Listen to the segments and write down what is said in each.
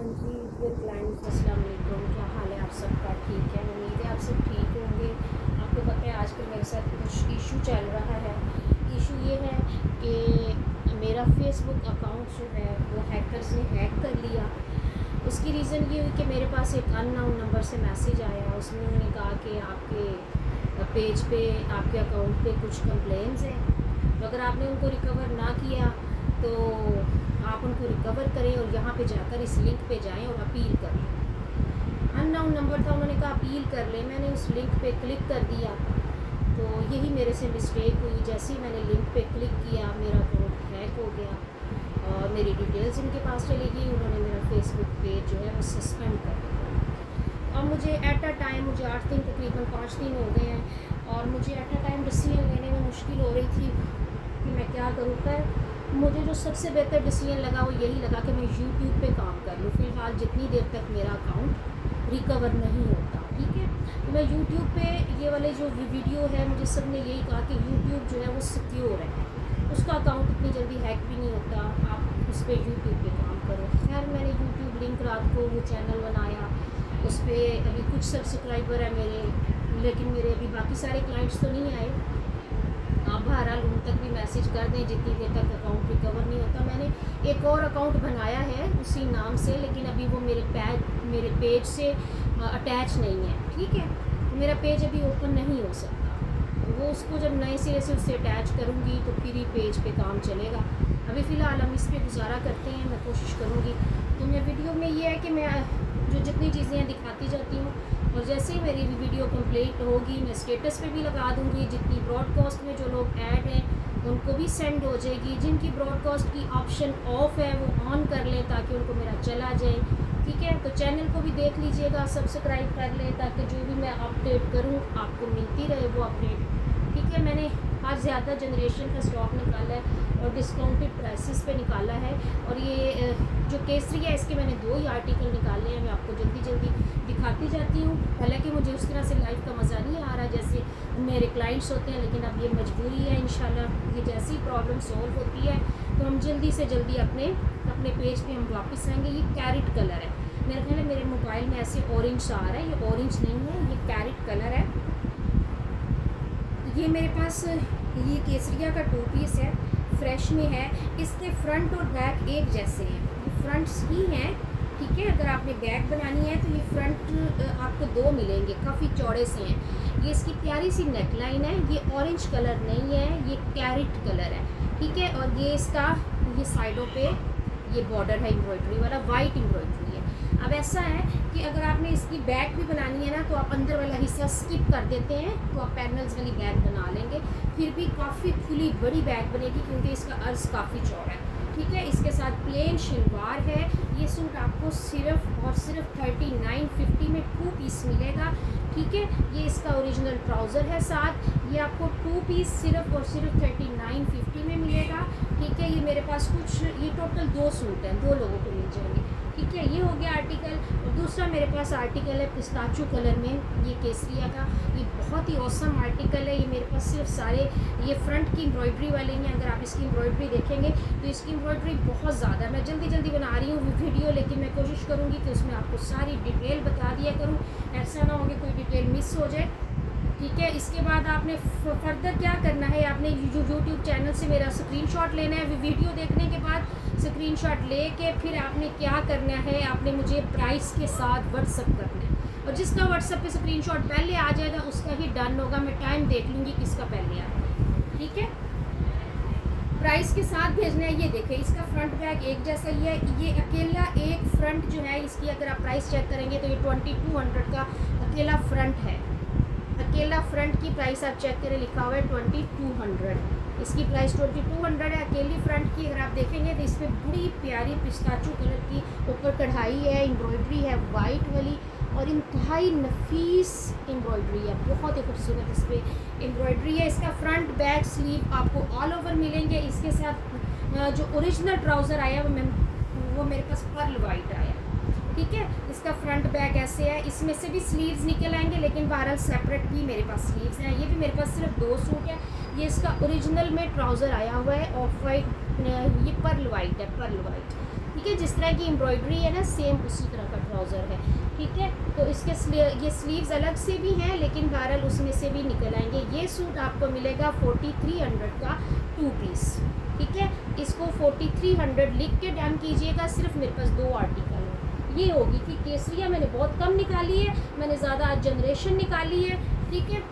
जी dear clients, अस्सलाम वालेकुम। क्या हाल है आप सबका? ठीक है, उम्मीद है आप सब ठीक होंगे। आपको पता है आजकल मेरे साथ कुछ इशू चल रहा है। इशू ये है कि मेरा फेसबुक अकाउंट जो है वो हैकर्स ने हैक कर लिया। उसकी रीज़न ये हुई कि मेरे पास एक अननोन नंबर से मैसेज आया। उसमें उन्होंने कहा कि आपके पेज पे, आपके अकाउंट पे कुछ कंप्लेंट्स हैं, तो अगर आपने उनको रिकवर ना किया तो आप उनको रिकवर करें और यहाँ पे जाकर इस लिंक पे जाएं और अपील करें। अननोन नंबर था, उन्होंने कहा अपील कर लें। मैंने उस लिंक पे क्लिक कर दिया, तो यही मेरे से मिस्टेक हुई। जैसे ही मैंने लिंक पे क्लिक किया मेरा अकाउंट हैक हो गया और मेरी डिटेल्स इनके पास चली गई। उन्होंने मेरा फेसबुक पेज जो है वो सस्पेंड कर दिया। अब मुझे एट अ टाइम, मुझे 8 दिन, तकरीबन 5 दिन हो गए हैं और मुझे एट अ टाइम डिसीजन लेने में मुश्किल हो रही थी कि मैं क्या करूँ। खैर मुझे जो सबसे बेहतर डिसीजन लगा वो यही लगा कि मैं यूट्यूब पे काम कर लूँ फ़िलहाल, जितनी देर तक मेरा अकाउंट रिकवर नहीं होता। ठीक है, तो मैं यूट्यूब पे ये वाले जो वीडियो है, मुझे सब ने यही कहा कि यूट्यूब जो है वो सिक्योर है, उसका अकाउंट इतनी जल्दी हैक भी नहीं होता, आप उस पर यूट्यूब पे काम करो। खैर मैंने यूट्यूब लिंक रात को वो चैनल बनाया, उस पर अभी कुछ सब्सक्राइबर है मेरे, लेकिन मेरे अभी बाकी सारे क्लाइंट्स तो नहीं आए। आप बहरहाल उन तक भी मैसेज कर दें जितनी देर तक अकाउंट रिकवर नहीं होता। मैंने एक और अकाउंट बनाया है उसी नाम से, लेकिन अभी वो मेरे पेज से अटैच नहीं है। ठीक है, तो मेरा पेज अभी ओपन नहीं हो सकता। वो उसको जब नए सिरे से उससे अटैच करूँगी तो फिर ही पेज पे काम चलेगा। अभी फ़िलहाल हम इस पर गुजारा करते हैं, मैं कोशिश करूँगी। तो मैं वीडियो में ये है कि मैं जो जितनी चीज़ें दिखाती जाती हूँ, और जैसे ही मेरी वीडियो कंप्लीट होगी मैं स्टेटस पे भी लगा दूँगी। जितनी ब्रॉडकास्ट में जो लोग ऐड हैं उनको भी सेंड हो जाएगी। जिनकी ब्रॉडकास्ट की ऑप्शन ऑफ है वो ऑन कर लें ताकि उनको मेरा चला जाए। ठीक है, तो चैनल को भी देख लीजिएगा, सब्सक्राइब कर लें ताकि जो भी मैं अपडेट करूँ आपको मिलती रहे वो अपडेट। ठीक है, मैंने आज ज़्यादा जनरेशन का स्टॉक निकाला है और डिस्काउंटेड प्राइसेस पे निकाला है। और ये जो केसरी है इसके मैंने 2 ही आर्टिकल निकाले हैं, मैं आपको जल्दी जल्दी दिखाती जाती हूँ। हालांकि मुझे उस तरह से लाइव का मज़ा नहीं आ रहा जैसे मेरे क्लाइंट्स होते हैं, लेकिन अब ये मजबूरी है। इंशाल्लाह ये जैसी प्रॉब्लम सॉल्व होती है तो हम जल्दी से जल्दी अपने पेज पे हम वापस आएंगे। ये कैरेट कलर है, मेरे ख्याल है मेरे मोबाइल में ऐसे ऑरेंज आ रहा है, ये ऑरेंज नहीं है, ये कैरेट कलर है। ये मेरे पास ये केसरिया का 2 पीस है, फ्रेश में है। इसके फ्रंट और बैक एक जैसे हैं, ये फ्रंट्स ही हैं। ठीक है, अगर आपने बैक बनानी है तो ये फ्रंट आपको 2 मिलेंगे, काफ़ी चौड़े से हैं। ये इसकी प्यारी सी नेकलाइन है, ये ऑरेंज कलर नहीं है, ये कैरेट कलर है। ठीक है, और ये इसका ये साइडों पे ये बॉर्डर है एम्ब्रॉयडरी वाला, वाइट एम्ब्रॉयडरी है। अब ऐसा है कि अगर आपने इसकी बैक भी बनानी है ना तो आप अंदर वाला हिस्सा स्किप कर देते हैं तो आप पैनल्स वाली बैग बना लेंगे, फिर भी काफ़ी खुली बड़ी बैग बनेगी क्योंकि इसका अर्ज काफ़ी चौड़ा है। ठीक है, इसके साथ प्लेन शलवार है। ये सूट आपको सिर्फ और सिर्फ 3950 में 2 पीस मिलेगा। ठीक है, ये इसका ओरिजिनल ट्राउज़र है साथ, ये आपको 2 पीस सिर्फ और सिर्फ 3950 में मिलेगा। ठीक है, ये मेरे पास कुछ, ये टोटल 2 सूट हैं, 2 लोगों को मिल जाएंगे। ठीक है, ये हो गया आर्टिकल। और दूसरा मेरे पास आर्टिकल है पिस्ताचू कलर में, ये केसरिया का, ये बहुत ही औसम आर्टिकल है। ये मेरे पास सिर्फ सारे ये फ्रंट की एम्ब्रॉयडरी वाले हैं। अगर आप इसकी एम्ब्रॉयडरी देखेंगे तो इसकी एम्ब्रॉयडरी बहुत ज़्यादा है। मैं जल्दी जल्दी बना रही हूँ वीडियो, लेकिन मैं कोशिश करूँगी कि उसमें आपको सारी डिटेल बता दिया करूँ, ऐसा ना हो कि कोई डिटेल मिस हो जाए। ठीक है, इसके बाद आपने फर्दर क्या करना है, आपने यूट्यूब चैनल से मेरा स्क्रीनशॉट लेना है। वीडियो देखने के बाद स्क्रीनशॉट लेके फिर आपने क्या करना है, आपने मुझे प्राइस के साथ व्हाट्सअप करना है। और जिसका व्हाट्सअप पे स्क्रीनशॉट पहले आ जाएगा उसका ही डन होगा। मैं टाइम देख लूँगी किसका पहले आया। ठीक है, प्राइस के साथ भेजना है। ये देखें, इसका फ्रंट बैग एक जैसा ही है। ये अकेला एक फ्रंट जो है इसकी अगर आप प्राइस चेक करेंगे तो ये 2200 का अकेला फ्रंट है। अकेला फ्रंट की प्राइस आप चेक करें, लिखा हुआ है 2200। इसकी प्राइस 2200 है अकेली फ्रंट की। अगर आप देखेंगे तो इस पर बड़ी प्यारी पिस्ताचू कलर की ऊपर कढ़ाई है, एम्ब्रॉयडरी है वाइट वाली, और इंतहाई नफीस एम्ब्रॉयडरी है, बहुत ही खूबसूरत इस पर एम्ब्रॉयडरी है। इसका फ्रंट बैक स्लीव आपको ऑल ओवर मिलेंगे। इसके साथ जो ओरिजिनल ट्राउज़र आया वो मेरे पास पर्ल वाइट आया। ठीक है, इसका फ्रंट बैक ऐसे है। इसमें से भी स्लीव्स निकल आएंगे, लेकिन बहरहाल सेपरेट भी मेरे पास स्लीव्स हैं। ये भी मेरे पास सिर्फ 2 सूट है। ये इसका ओरिजिनल में ट्राउज़र आया हुआ है ऑफ वाइट, ये पर्ल वाइट है, पर्ल वाइट, ठीक है। जिस तरह की एम्ब्रॉयडरी है ना सेम उसी तरह का ट्राउज़र है, ठीक है। तो इसके ये स्लीव्स अलग से भी हैं, लेकिन बहरहाल उसमें से भी निकल आएंगे। ये सूट आपको मिलेगा 4300 का 2 पीस, ठीक है। इसको 4300 लिख के डन कीजिएगा। सिर्फ मेरे पास 2 आर्टिकल हैं। ये होगी कि केसरिया मैंने बहुत कम निकाली है, मैंने ज़्यादा आज जनरेशन निकाली है, ठीक है।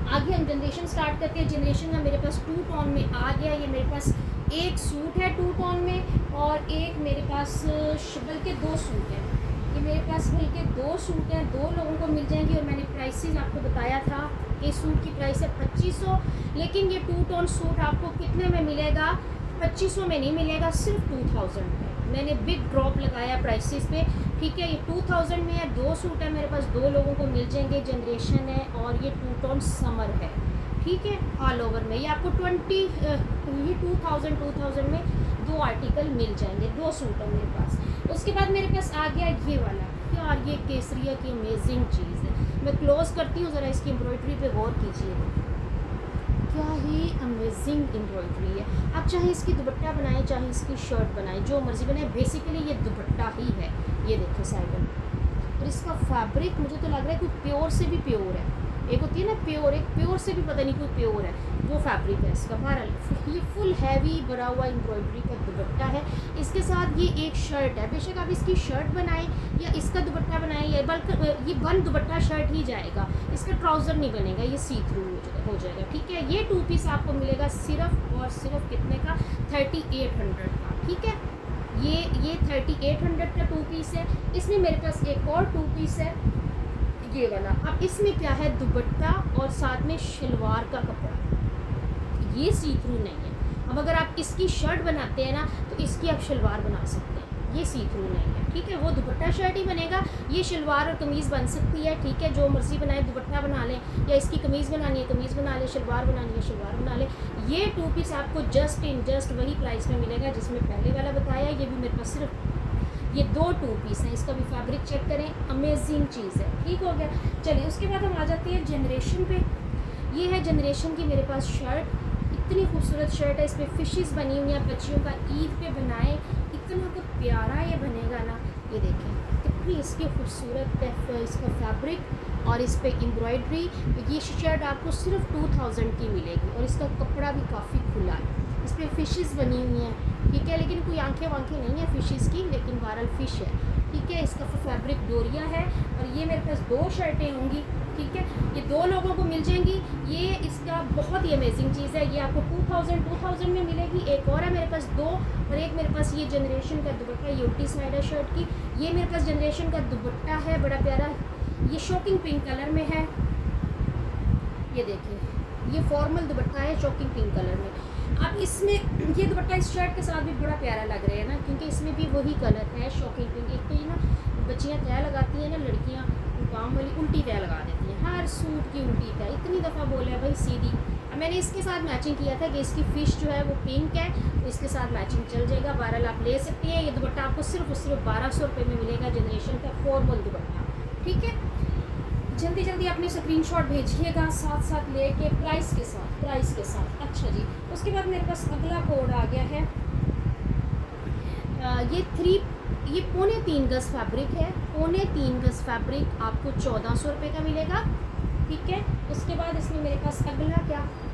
आगे हम जनरेशन स्टार्ट करते हैं। जनरेशन का मेरे पास 2 टोन में आ गया। ये मेरे पास एक सूट है 2 टोन में और एक मेरे पास बल्कि 2 सूट हैं। ये मेरे पास बल्कि 2 सूट हैं, 2 लोगों को मिल जाएंगी। और मैंने प्राइसेस आपको बताया था कि सूट की प्राइस है 2500, लेकिन ये 2 टोन सूट आपको कितने में मिलेगा? 2500 में नहीं मिलेगा, सिर्फ 2000 में। मैंने बिग ड्रॉप लगाया प्राइसेस पे, ठीक है। ये 2000 में है, 2 सूट है मेरे पास, 2 लोगों को मिल जाएंगे। जनरेशन है और ये 2 टोन समर है, ठीक है। ऑल ओवर में ये आपको 2000 में 2 आर्टिकल मिल जाएंगे, 2 सूट है मेरे पास। उसके बाद मेरे पास आ गया ये वाला। यार ये केसरिया की अमेजिंग चीज़ है। मैं क्लोज करती हूँ, ज़रा इसकी एम्ब्रॉयडरी पे गौर कीजिए, क्या ही अमेजिंग एम्ब्रॉयडरी है। आप चाहे इसकी दुपट्टा बनाएं, चाहे इसकी शर्ट बनाएं, जो मर्ज़ी बनाएं, बेसिकली ये दुपट्टा ही है। ये देखिए साइड में, और इसका फैब्रिक मुझे तो लग रहा है कोई प्योर से भी प्योर है। एक होती है ना प्योर, एक प्योर से भी पता नहीं कोई प्योर है, वो फैब्रिक है इसका। बहरहाल ये फुल हैवी भरा हुआ एम्ब्रॉयडरी का दुपट्टा है। इसके साथ ये एक शर्ट है। बेशक आप इसकी शर्ट बनाएं या इसका दुपट्टा बनाएं, या बल्कि ये बन दुपट्टा शर्ट ही जाएगा, इसका ट्राउज़र नहीं बनेगा, ये सी थ्रू हो जाएगा, ठीक है। ये 2 पीस आपको मिलेगा सिर्फ और सिर्फ कितने का? 3800 का, ठीक है। ये 3800 का 2 पीस है। इसमें मेरे पास एक और 2 पीस है, ये वाला। अब इसमें क्या है? दुपट्टा और साथ में शलवार का कपड़ा, ये सी थ्रू नहीं है। अब अगर आप इसकी शर्ट बनाते हैं ना, तो इसकी आप शलवार बना सकते हैं, ये सी थ्रू नहीं है, ठीक है। वो दुपट्टा शर्ट ही बनेगा, ये शलवार और कमीज़ बन सकती है, ठीक है। जो मर्ज़ी बनाए, दुपट्टा बना लें, या इसकी कमीज़ बनानी है कमीज़ बना लें, शलवार बनानी है शलवार बना लें। ये 2 पीस आपको जस्ट वही प्राइस में मिलेगा जिसमें पहले वाला बताया। ये भी मेरे पास सिर्फ ये 2 पीस हैं। इसका भी फैब्रिक चेक करें, अमेजिंग चीज़ है, ठीक हो गया। चलिए उसके बाद हम आ जाते हैं जनरेशन पे। ये है जनरेशन की मेरे पास शर्ट, इतनी खूबसूरत शर्ट है। इस पर फिशेस बनी हुई हैं, बच्चियों का ईद पे बनाए, इतना तो प्यारा ये बनेगा ना। ये देखें कितनी इसकी खूबसूरत इसका फैब्रिक और इस पर एम्ब्रॉयडरी। ये शर्ट आपको सिर्फ 2000 की मिलेगी और इसका कपड़ा भी काफ़ी खुला है। इस पर फिशेस बनी हुई हैं, ठीक है, लेकिन कोई आंखें वांखें नहीं है फिशेस की, लेकिन बहरहाल फ़िश है, ठीक है। इसका फैब्रिक डोरिया है और ये मेरे पास 2 शर्टें होंगी, ठीक है। ये 2 लोगों को मिल जाएंगी। ये इसका बहुत ही अमेजिंग चीज़ है। ये आपको 2000 में मिलेगी। एक और है मेरे पास 2, और एक मेरे पास ये जनरेशन का दुपट्टा, ये उल्टी साइड है शर्ट की। ये मेरे पास जनरेशन का दुपट्टा है, बड़ा प्यारा, ये शॉकिंग पिंक कलर में है। ये देखिए, ये फॉर्मल दुपट्टा है शॉकिंग पिंक कलर में। अब इसमें ये दुपट्टा इस शर्ट के साथ भी बड़ा प्यारा लग रहा है ना, क्योंकि इसमें भी वही कलर है शॉकिंग पिंक। एक तो ये ना बच्चियाँ तय लगाती हैं ना, लड़कियाँ काम वाली उल्टी तय लगा देती हैं, हर सूट की उल्टी तय। इतनी दफ़ा बोला है भाई सीधी। अब मैंने इसके साथ मैचिंग किया था कि इसकी फ़िश जो है वो पिंक है, तो इसके साथ मैचिंग चल जाएगा। बहरहाल आप ले सकती हैं। ये दुपट्टा आपको सिर्फ 1200 रुपये में मिलेगा, जनरेशन का फॉर्मल दुपट्टा, ठीक है। जल्दी जल्दी अपने स्क्रीनशॉट भेजिएगा साथ साथ लेके प्राइस के साथ। अच्छा जी, उसके बाद मेरे पास अगला कोड आ गया है। ये 3.25 गज़ फैब्रिक है। 3.25 गज़ फैब्रिक आपको 1400 रुपये का मिलेगा, ठीक है। उसके बाद इसमें मेरे पास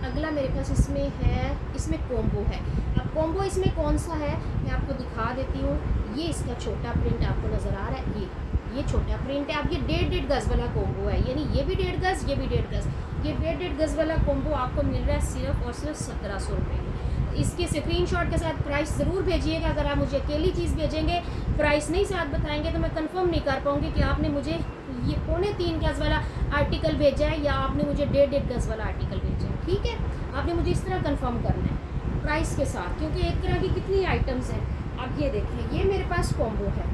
अगला मेरे पास इसमें कॉम्बो है। अब कॉम्बो इसमें कौन सा है मैं आपको दिखा देती हूँ। ये इसका छोटा प्रिंट आपको नज़र आ रहा है, ये छोटा प्रिंट है। अब ये 1.5 गज़ वाला कॉम्बो है, यानी ये भी 1.5 गज़, ये भी 1.5 गज़। ये 1.5 गज़ वाला कॉम्बो आपको मिल रहा है सिर्फ और सिर्फ 1700 रुपये में। इसके स्क्रीनशॉट के साथ प्राइस ज़रूर भेजिएगा। अगर आप मुझे अकेली चीज़ भेजेंगे, प्राइस नहीं साथ बताएंगे, तो मैं कंफर्म नहीं कर पाऊँगी कि आपने मुझे ये 3.25 गज़ वाला आर्टिकल भेजा है या आपने मुझे 1.5 गज़ वाला आर्टिकल भेजा है, ठीक है। आपने मुझे इस तरह कंफर्म करना है प्राइस के साथ, क्योंकि एक तरह की कितनी आइटम्स हैं। अब ये देखें, ये मेरे पास कॉम्बो है।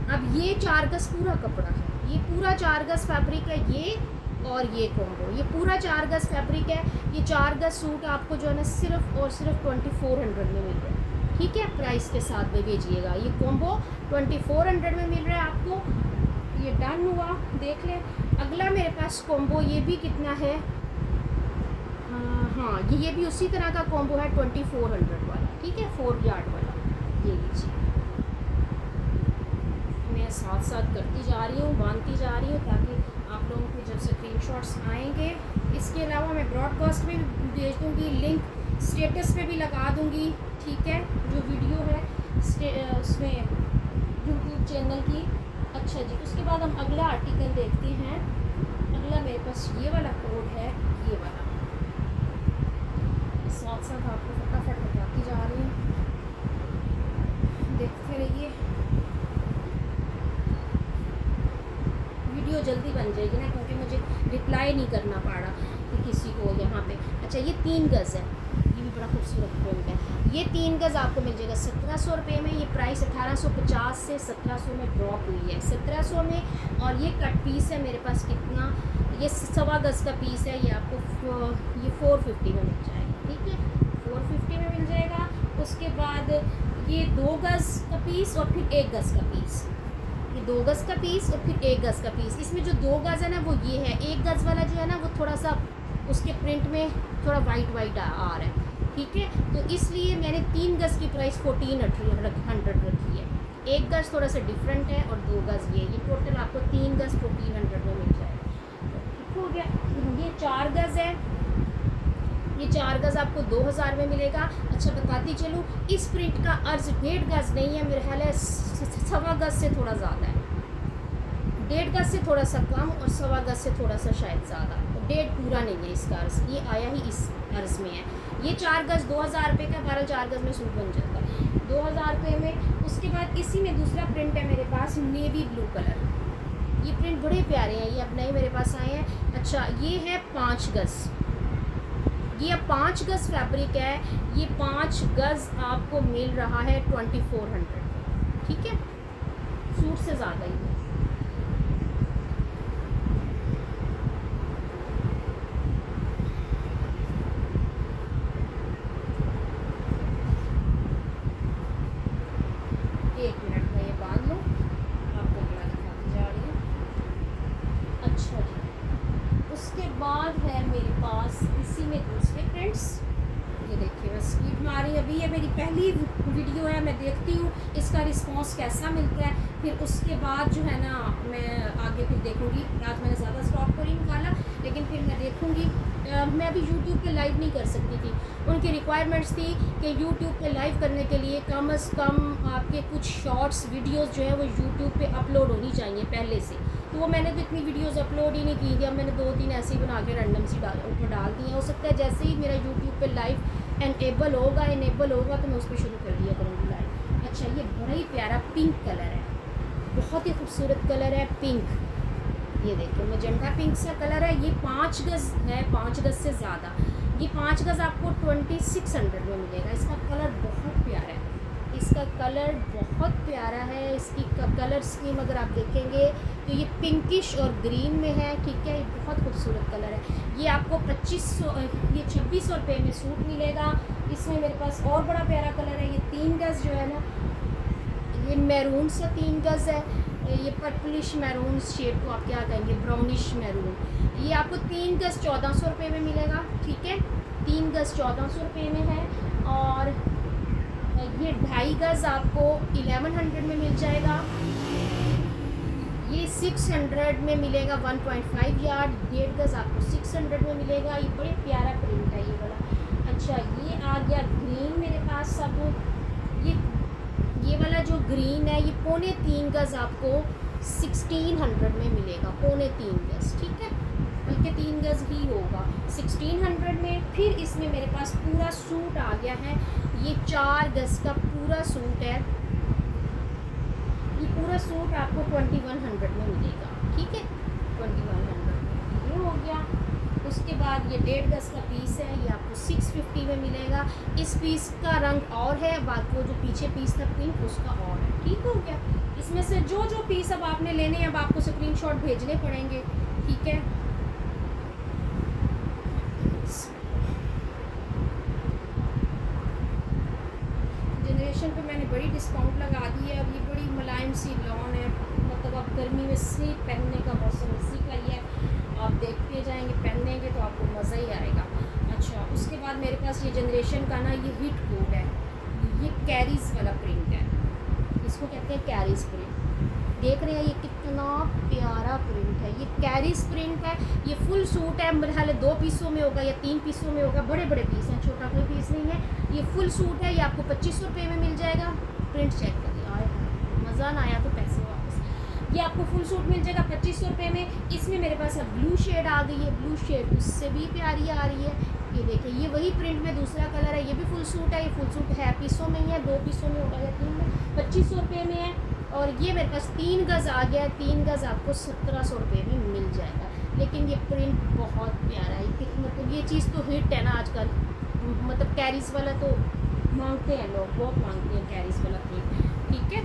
अब ये 4 गज़ पूरा कपड़ा है, ये पूरा 4 गज़ फैब्रिक है, ये और ये कॉम्बो, ये पूरा 4 गज़ फैब्रिक है। ये 4 गज़ सूट आपको जो है ना सिर्फ और सिर्फ 2400 में मिल रहा है, ठीक है। प्राइस के साथ में भेजिएगा। ये कॉम्बो 2400 में मिल रहा है आपको। ये डन हुआ, देख लें। अगला मेरे पास कॉम्बो, ये भी कितना है, हाँ ये भी उसी तरह का कॉम्बो है 2400 वाला, ठीक है, 4 यार्ड वाला। ये लीजिए, मैं साथ साथ करती जा रही हूँ, बांधती जा रही हूँ ताकि आप लोगों को जब स्क्रीनशॉट्स आएंगे। इसके अलावा मैं ब्रॉडकास्ट में भेज दूँगी, लिंक स्टेटस पे भी लगा दूँगी, ठीक है, जो वीडियो है उसमें यूट्यूब चैनल की। अच्छा जी, उसके बाद हम अगला आर्टिकल देखते हैं। अगला मेरे पास ये वाला कोड है, ये वाला, साथ साथ आपको फटाफट बताती जा रही हूँ, देखते रहिए। वीडियो जल्दी बन जाएगी ना, क्योंकि मुझे रिप्लाई नहीं करना पड़ा कि किसी को यहाँ पे। अच्छा ये 3 गज़ है, ये भी बड़ा खूबसूरत प्रिंट है। ये 3 गज़ आपको मिल जाएगा 1700 रुपये में। ये प्राइस 1850 से 1700 में ड्रॉप हुई है, 1700 में। और ये कट पीस है मेरे पास, कितना, ये 1.25 गज़ का पीस है। ये आपको ये 450 में मिल जाएगा, ठीक है, 450 में मिल जाएगा। उसके बाद ये 2 गज़ का पीस और फिर 1 गज़ का पीस, ये 2 गज़ का पीस और फिर 1 गज़ का पीस। इसमें जो 2 गज़ है ना वो ये है, 1 गज़ वाला जो है ना वो थोड़ा सा उसके प्रिंट में थोड़ा वाइट आ रहा है, ठीक है। तो इसलिए मैंने 3 गज़ की प्राइस 1400 रखी है। 1 गज़ थोड़ा सा डिफरेंट है और 2 गज़ ये टोटल आपको 3 गज़ 1400 में मिल जाएगा, ठीक हो गया। ये 4 गज़ है, ये 4 गज़ आपको 2000 में मिलेगा। अच्छा बताती चलूँ, इस प्रिंट का अर्ज 1.5 गज़ नहीं है, मेरे ख्याल है 1.25 गज़ से थोड़ा ज़्यादा है, 1.5 गज़ से थोड़ा सा कम और 1.25 गज़ से थोड़ा सा शायद ज़्यादा, 1.5 पूरा नहीं है इसका अर्ज, ये आया ही इस अर्ज में है। ये 4 गज़ 2000 रुपये का, 12 4 गज़ में सूट बन जाता है 2000 रुपये में। उसके बाद इसी में दूसरा प्रिंट है मेरे पास, नेवी ब्लू कलर। ये प्रिंट बड़े प्यारे हैं, ये अब नए मेरे पास आए हैं। अच्छा ये है 5 गज़, ये 5 गज़ फैब्रिक है। ये 5 गज़ आपको मिल रहा है 2400, ठीक है, सूट से ज़्यादा ही है। एक मिनट में ये बांध लो, आपको अगला दिखाती जा रही हूँ। अच्छा जी, उसके बाद है मेरे पास इसी में दूसरे प्रिंट्स। ये देखिए मैं स्पीड मारी, अभी ये मेरी पहली वीडियो है, मैं देखती हूँ इसका रिस्पांस कैसा मिलता है, फिर उसके बाद जो है ना मैं आगे फिर देखूँगी। आज मैंने ज़्यादा स्टॉक तो नहीं निकाला, लेकिन फिर मैं देखूँगी। मैं अभी यूट्यूब पे लाइव नहीं कर सकती थी, उनकी रिक्वायरमेंट्स थी कि यूट्यूब पे लाइव करने के लिए कम से कम आपके कुछ शॉर्ट्स वीडियोस जो है वो यूट्यूब पे अपलोड होनी चाहिए पहले से। तो वो मैंने तो इतनी वीडियोस अपलोड ही नहीं की थी, अब मैंने 2-3 ऐसे ही बना के रैंडम सी ऊपर डाल दी हैं। हो सकता है जैसे ही मेरा यूट्यूब पे लाइव इनेबल होगा तो मैं उस पर शुरू कर दिया करूँगी लाइव। अच्छा ये बड़ा ही प्यारा पिंक कलर है, बहुत ही खूबसूरत कलर है पिंक। ये देखिए मजेंटा पिंक सा कलर है। ये 5 गज़ है, 5 गज़ से ज़्यादा। ये 5 गज़ आपको 2600 में मिलेगा। इसका कलर बहुत प्यारा है, इसका कलर बहुत प्यारा है। इसकी कलर स्कीम अगर आप देखेंगे तो ये पिंकिश और ग्रीन में है, ठीक है, ये बहुत खूबसूरत कलर है। ये आपको 2600 रुपये में सूट मिलेगा। इसमें मेरे पास और बड़ा प्यारा कलर है, ये 3 गज़ जो है ना, ये मैरून सा 3 गज़ है। ये पर्पलिश मैरून शेड को आप क्या कहेंगे, ब्राउनिश मैरून। ये आपको 3 गज़ 1400 रुपये में मिलेगा, ठीक है, 3 गज़ 1400 रुपये में है। और ये 2.5 गज़ आपको 1100 में मिल जाएगा। ये 600 में मिलेगा, 1.5 यार्ड। 1.5 गज़ आपको 600 में मिलेगा। ये बड़े प्यारा प्रिंट है ये वाला। अच्छा ये आ गया ग्रीन मेरे पास सब। ये वाला जो ग्रीन है ये 3.25 गज़ आपको 1600 में मिलेगा, 3.25 गज़, ठीक है, बल्कि 3 गज़ ही होगा 1600 में। फिर इसमें मेरे पास पूरा सूट आ गया है, ये 4 गज़ का पूरा सूट है। ये पूरा सूट आपको 2100 में मिलेगा, ठीक है, 2100 में ये हो गया। उसके बाद ये 1.5 गज़ का पीस है, ये आपको 650 में मिलेगा। इस पीस का रंग और है, बाकी वो जो पीछे पीस था पिंक उसका और है, ठीक हो गया। इसमें से जो जो पीस अब आपने लेने हैं अब आपको स्क्रीनशॉट भेजने पड़ेंगे, ठीक है। जनरेशन पे मैंने बड़ी डिस्काउंट लगा दी है। अब ये बड़ी मुलायम सी लॉन है, मतलब अब गर्मी में स्लीप पहनने का मौसम इसी का ही है। आप देखते जाएंगे, पहनेंगे तो आपको मज़ा ही आएगा। अच्छा, उसके बाद मेरे पास ये जनरेशन का ना ये हिट कोड है, ये कैरीज वाला प्रिंट है, इसको कहते हैं कैरीज प्रिंट। देख रहे हैं ये कितना प्यारा प्रिंट है, ये कैरीज प्रिंट है। ये फुल सूट है, मेरे ख्याल 2 पीसों में होगा या 3 पीसों में होगा, बड़े बड़े पीस हैं, छोटा कोई पीस नहीं है। ये फुल सूट है, ये आपको 2500 रुपये में मिल जाएगा। प्रिंट चेक करिए, आए मज़ा ना आया तो पैसे वापस। ये आपको फुल सूट मिल जाएगा 2500 रुपये में। इसमें मेरे पास अब ब्लू शेड आ गई है, ब्लू शेड उससे भी प्यारी आ रही है। ये देखिए, ये वही प्रिंट में दूसरा कलर है, ये भी फुल सूट है। ये फुल सूट है पीसों में ही है, 2 पीसों में होगा या 3 में, 2500 रुपये में है। और ये मेरे पास 3 गज़ आ गया है, 3 गज़ आपको 1700 रुपये में मिल जाएगा। लेकिन ये प्रिंट बहुत प्यारा है, मतलब ये चीज़ तो हिट है ना आजकल, मतलब कैरीज वाला तो मांगते हैं लोग, बहुत मांगते हैं कैरीज वाला प्रिंट। ठीक है,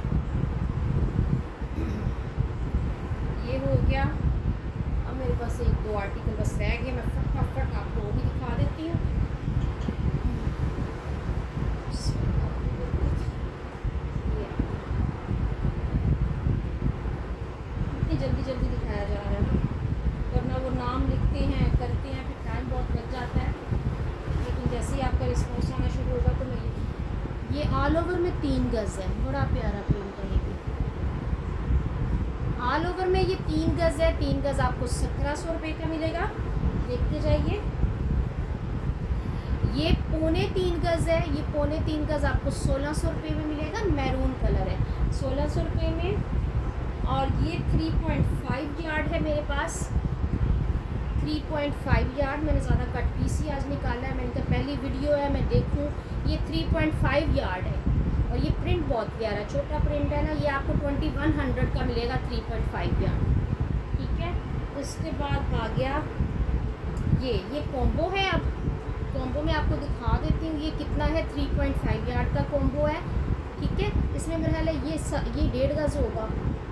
ये हो गया। अब मेरे पास 1-2 आर्टिकल बस रह गए, मैं फटाफट आपको वो भी दिखा देती हूँ। जल्दी जल्दी दिखाया जा रहा है, वरना वो नाम लिखते हैं करते हैं फिर टाइम बहुत लग जाता है। लेकिन जैसे ही आपका रिस्पॉन्स आना शुरू होगा तो मैं ये ऑल ओवर में 3 गज़ है, बड़ा प्यारा प्रिंट है। ये भी ऑल ओवर में ये 3 गज़ है, 3 गज़ आपको 1700 रुपये का मिलेगा। देखते जाइए, ये 3.25 गज़ है, ये 3.25 गज़ आपको 1600 रुपये में मिलेगा। मैरून कलर है, 1600 रुपये में। और ये 3.5 यार्ड है मेरे पास, 3.5 यार्ड। मैंने ज़्यादा कट पीस ही आज निकाला है, मैंने कहा पहली वीडियो है मैं देखूं। ये 3.5 यार्ड है और ये प्रिंट बहुत प्यारा छोटा प्रिंट है ना। ये आपको 2100 का मिलेगा, 3.5 यार्ड। ठीक है, उसके बाद आ गया ये कॉम्बो है। अब कॉम्बो में आपको दिखा देती हूँ ये कितना है। 3.5 यार्ड का कॉम्बो है। ठीक है, इसमें मेरा ख्याल है ये 1.5 गज़ होगा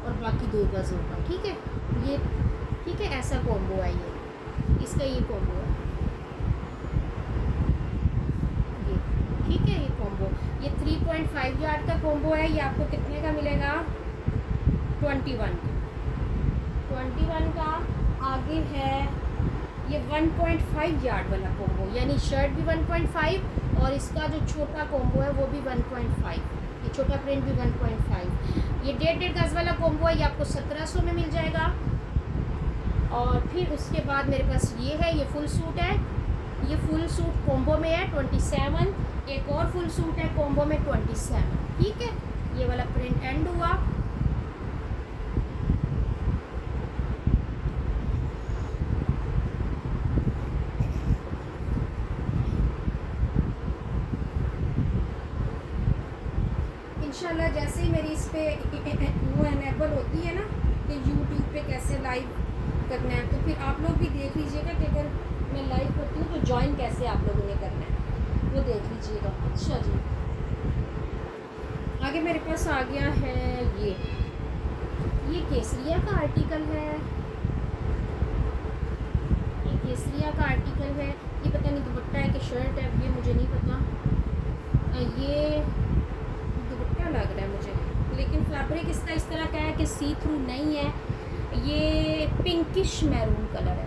और बाकी 2 गज़ होगा। ठीक है, ये ठीक है, ऐसा कॉम्बो है ये, इसका ये कॉम्बो है ये। ठीक है, ये कॉम्बो, ये 3.5 यार्ड का कॉम्बो है। ये आपको कितने का मिलेगा? 21 का। आगे है ये 1.5 यार्ड वाला कॉम्बो, यानी शर्ट भी 1.5 और इसका जो छोटा कॉम्बो है वो भी 1.5, ये छोटा प्रिंट भी 1.5। ये 1.5 गज़ वाला कॉम्बो है, ये आपको 1700 में मिल जाएगा। और फिर उसके बाद मेरे पास ये है, ये फुल सूट है। ये फुल सूट कॉम्बो में है 27। एक और फुल सूट है कॉम्बो में 27। ठीक है, ये वाला प्रिंट एंड हुआ। इंशाल्लाह जैसे ही मेरी इस पर वो एनेबल होती है ना कि यूट्यूब पे कैसे लाइव करना है, तो फिर आप लोग भी देख लीजिएगा कि अगर मैं लाइव करती हूँ तो ज्वाइन कैसे आप लोगों ने करना है, वो देख लीजिएगा। अच्छा जी, आगे मेरे पास आ गया है ये केसरिया का आर्टिकल है। ये केसरिया का आर्टिकल है। ये पता नहीं दुपट्टा है कि शर्ट है, ये मुझे नहीं पता। ये दुपट्टा लग रहा है मुझे, लेकिन फैब्रिक इसका इस तरह का है कि सी थ्रू नहीं है। ये पिंकिश मैरून कलर है,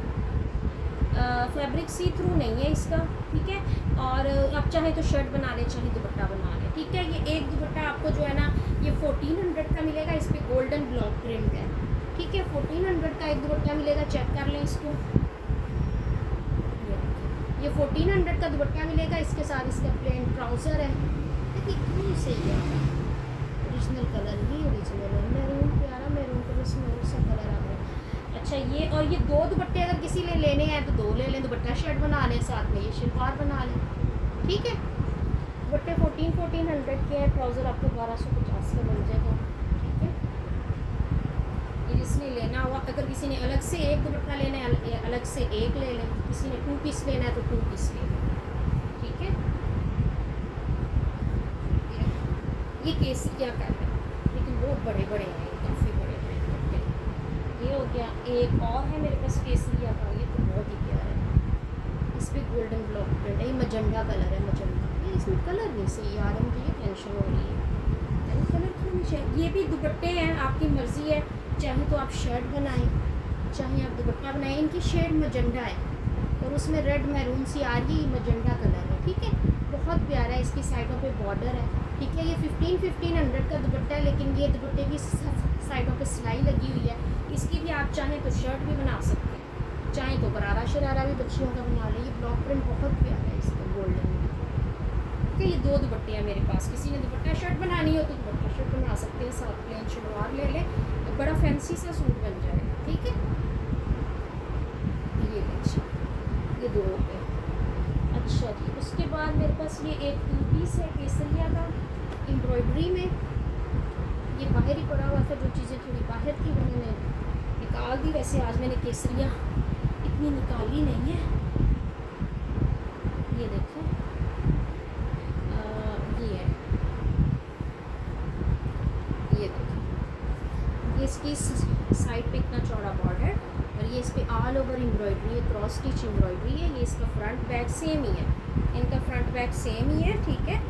फैब्रिक सी थ्रू नहीं है इसका। ठीक है, और आप चाहे तो शर्ट बना लें, चाहे दुपट्टा बना लें। ठीक है, ये एक दुपट्टा आपको जो है ना ये 1400 का मिलेगा। इस पर गोल्डन ब्लॉक प्रिंट है। ठीक है, 1400 का एक दुपट्टा मिलेगा, चेक कर लें इसको। ये 1400 का दुपट्टा मिलेगा, इसके साथ इसका प्लेन ट्राउज़र है। देखिए सही है, ओरिजिनल कलर ही ओरिजिनल है। मैरून प्यारा मैरून कलर, स्मूथ सा कलर आ गया। अच्छा, ये और ये 2 दुपट्टे अगर किसी ने लेने हैं तो 2 ले लें, दुपट्टा शर्ट बना लें, साथ में ये शलवार बना लें। ठीक है, दुपट्टे 1400 के हैं, ट्राउज़र आपको 1250 का मिल जाएगा। ठीक है, ये जिसने लेना हुआ, अगर किसी ने अलग से एक दुपट्टा लेना है अलग से एक ले लें, किसी ने 2 पीस लेना है तो 2 पीस ले लें। ठीक है, ये केसरिया का है, लेकिन बहुत बड़े बड़े हैं, काफ़ी बड़े हैं दुपट्टे। ये हो गया। एक और है मेरे पास केसरिया का, ये तो बहुत ही प्यारा है। इस पर गोल्डन ब्लॉक प्रिंट है, ये मजंडा कलर है, मजंडा। ये इसमें कलर नहीं सही आ रहा, मुझे ये टेंशन हो रही है, कलर क्यों नहीं चाहिए। ये भी दुपट्टे हैं, आपकी मर्ज़ी है, चाहे तो आप शर्ट बनाएं, चाहे आप दुपट्टा बनाएं। इनकी शेड मजंडा है, और उसमें रेड मैरून सी आ रही है, मजेंडा कलर है, ठीक है। बहुत प्यारा है, इसकी साइडों पे बॉर्डर है, ठीक है। ये 1500 का दुपट्टा है, लेकिन ये दुपट्टे की साइडों पे सिलाई लगी हुई है। इसकी भी आप चाहें तो शर्ट भी बना सकते हैं, चाहें तो गरारा शरारा भी बच्चियों का बना लें। ये ब्लॉक प्रिंट बहुत प्यारा है इसका, गोल्डन में, ठीक है। ये 2 दुपट्टे हैं मेरे पास, किसी ने दुपट्टा शर्ट बनानी हो तो दुपट्टा शर्ट बना सकते हैं, साथ प्लेन शलवार ले लें तो बड़ा फैंसी सा सूट बन जाएगा, ठीक है। ये देखिए, ये 2 हो गए। अच्छा जी, उसके बाद मेरे पास ये एक 2 पीस है केसरिया का, एम्ब्रॉयडरी में। ये बाहर ही पड़ा हुआ था, जो चीज़ें थोड़ी बाहर थी वो मैंने निकाल दी। वैसे आज मैंने केसरिया इतनी निकाली नहीं है। ये देखें, ये है, ये देखें, ये इसकी साइड पे इतना चौड़ा बॉर्डर, और ये इस पर ऑल ओवर एम्ब्रॉयडरी है, क्रॉस स्टिच एम्ब्रॉयडरी है। ये इसका फ्रंट बैक सेम ही है, इनका फ्रंट बैक सेम ही है, ठीक है।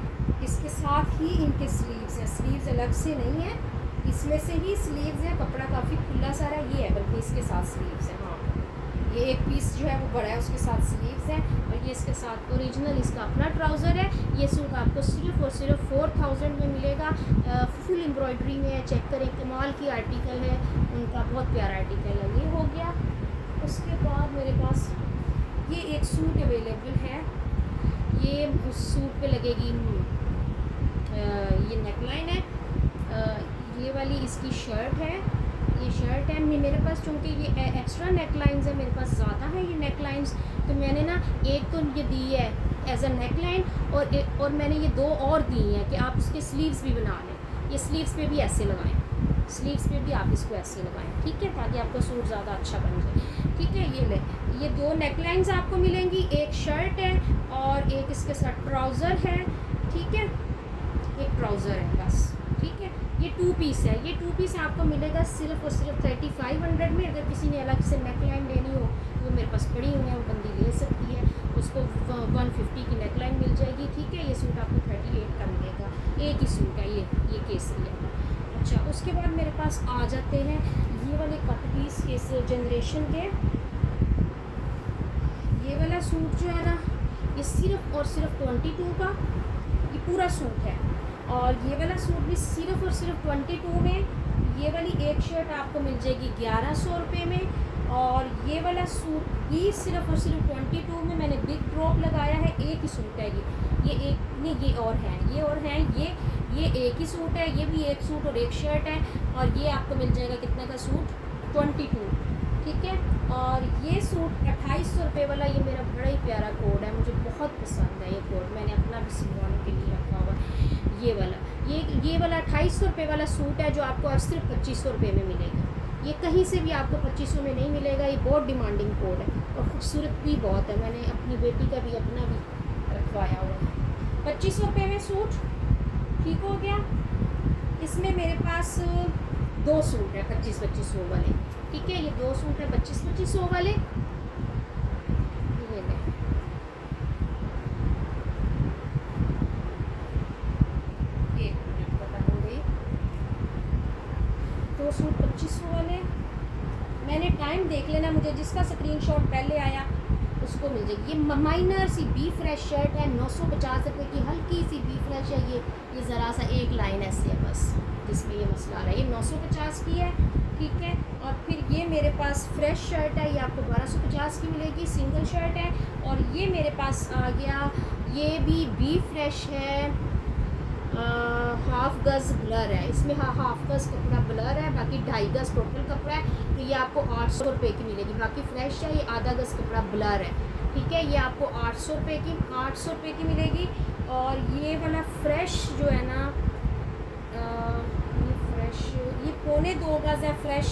इसके साथ ही इनके स्लीव्स हैं, स्लीव्स अलग से नहीं है, इसमें से ही स्लीव्स हैं। कपड़ा काफ़ी खुला सारा ये है, बल्कि इसके साथ स्लीव्स हैं। हाँ, ये एक पीस जो है वो बड़ा है, उसके साथ स्लीव्स हैं, और ये इसके साथ ओरिजिनल इसका अपना ट्राउज़र है। ये सूट आपको सिर्फ और सिर्फ 4000 में मिलेगा। फुल एम्ब्रॉयडरी में है, चेक करें, कमाल की आर्टिकल है उनका, बहुत प्यारा आर्टिकल है। ये हो गया। उसके बाद मेरे पास ये एक सूट अवेलेबल है, ये उस सूट पे लगेगी, ये नेकलाइन है, ये वाली इसकी शर्ट है, ये शर्ट है। मेरे पास चूँकि ये एक्स्ट्रा नेकलाइंस है, मेरे पास ज़्यादा है ये नेकलाइंस, तो मैंने ना एक तो ये दी है एज अ नेकलाइन, और मैंने ये 2 और दी हैं कि आप उसके स्लीव्स भी बना लें। ये स्लीव्स पे भी ऐसे लगाएं, स्लीव्स पे भी आप इसको ऐसे लगाएं, ठीक है, ताकि आपका सूट ज़्यादा अच्छा बन जाए, ठीक है। ये ले, ये 2 नेकलाइंस आपको मिलेंगी, एक शर्ट है और एक इसके साथ ट्राउज़र है, ठीक है। एक ट्राउज़र है बस, ठीक है। ये 2 पीस है, ये 2 पीस आपको मिलेगा सिर्फ और सिर्फ 3500 में। अगर किसी ने अलग से नेकलाइन लेनी हो तो वो मेरे पास पड़ी हुई है, वो बंदी ले सकती है, उसको 150 की नेकलाइन मिल जाएगी, ठीक है। ये सूट आपको 38 का मिलेगा, एक ही सूट है ये केसरिया का। अच्छा, उसके बाद मेरे पास आ जाते हैं ये वाले कट पीस इस जनरेशन के। ये वाला सूट जो है ना, ये सिर्फ और सिर्फ 22 का ये पूरा सूट है, और ये वाला सूट भी सिर्फ और सिर्फ 22 में। ये वाली एक शर्ट आपको मिल जाएगी 1100 रुपये में, और ये वाला सूट भी सिर्फ और सिर्फ 22 में। मैंने बिग ड्रॉप लगाया है, एक ही सूट है ये एक नहीं, ये और हैं, ये एक ही सूट है, ये भी एक सूट और एक शर्ट है, और ये आपको मिल जाएगा कितना का सूट, 22, ठीक है। और ये सूट 2800 रुपये वाला, ये मेरा बड़ा ही प्यारा कोड है, मुझे बहुत पसंद है ये कोड, मैंने अपना भी सिलवाने के लिए रखा हुआ है। ये वाला 2800 रुपये वाला सूट है, जो आपको अब सिर्फ 2500 रुपये में मिलेगा। ये कहीं से भी आपको 2500 में नहीं मिलेगा, ये बहुत डिमांडिंग कोड है और ख़ूबसूरत भी बहुत है। मैंने अपनी बेटी का भी अपना भी रखवाया हुआ है। 2500 रुपये में सूट ठीक हो गया। इसमें मेरे पास 2 सूट है 2500 वाले, ठीक है। ये 2 सूट है 2500 वाले, ये ले, एक मिनट बताऊँगी। 2 सूट 2500 वाले, मैंने टाइम देख लेना, मुझे जिसका स्क्रीनशॉट पहले आया उसको मिल जाएगी। ये minor C B fresh shirt है, 950 रुपये की, हल्की सी बी फ्रेश है। ये ज़रा सा एक लाइन ऐसे है बस, जिसमें ये मसला आ रहा है। ये 950 की है, ठीक है। और फिर ये मेरे पास फ्रेश शर्ट है, ये आपको 1250 की मिलेगी, सिंगल शर्ट है। और ये मेरे पास आ गया, ये भी बी फ्रेश है, हाफ गज़ ब्लर है, इसमें हाफ गज़ कपड़ा ब्लर है, बाकी 2.5 गज़ टोटल कपड़ा है। तो ये आपको 800 रुपये की मिलेगी, बाकी फ्रेश है, ये आधा गज़ कपड़ा ब्लर है, ठीक है। ये आपको 800 रुपये की मिलेगी। और ये वाला फ्रेश जो है ना, ये फ्रेश, ये 2.25 गज़ है फ्रेश,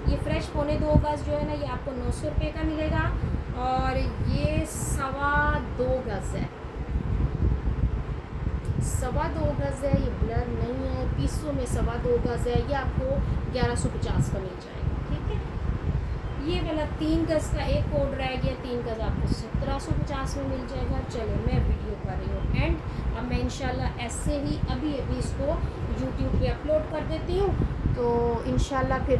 ये फ्रेश 2.25 गज़ जो है ना, ये आपको 900 रुपये का मिलेगा। और ये 2.25 गज़ है, 2.25 गज़ है, ये ब्लर नहीं है, पीसों में 2.25 गज़ है, ये आपको 1150 का मिल जाएगा, ठीक है। ये वाला 3 गज़ का एक कोड रह गया, 3 गज़ आपको 1750 में मिल जाएगा। चलो, मैं वीडियो कर रही हूँ एंड, अब मैं इंशाल्लाह ऐसे ही अभी इसको यूट्यूब पे अपलोड कर देती हूँ, तो इंशाल्लाह फिर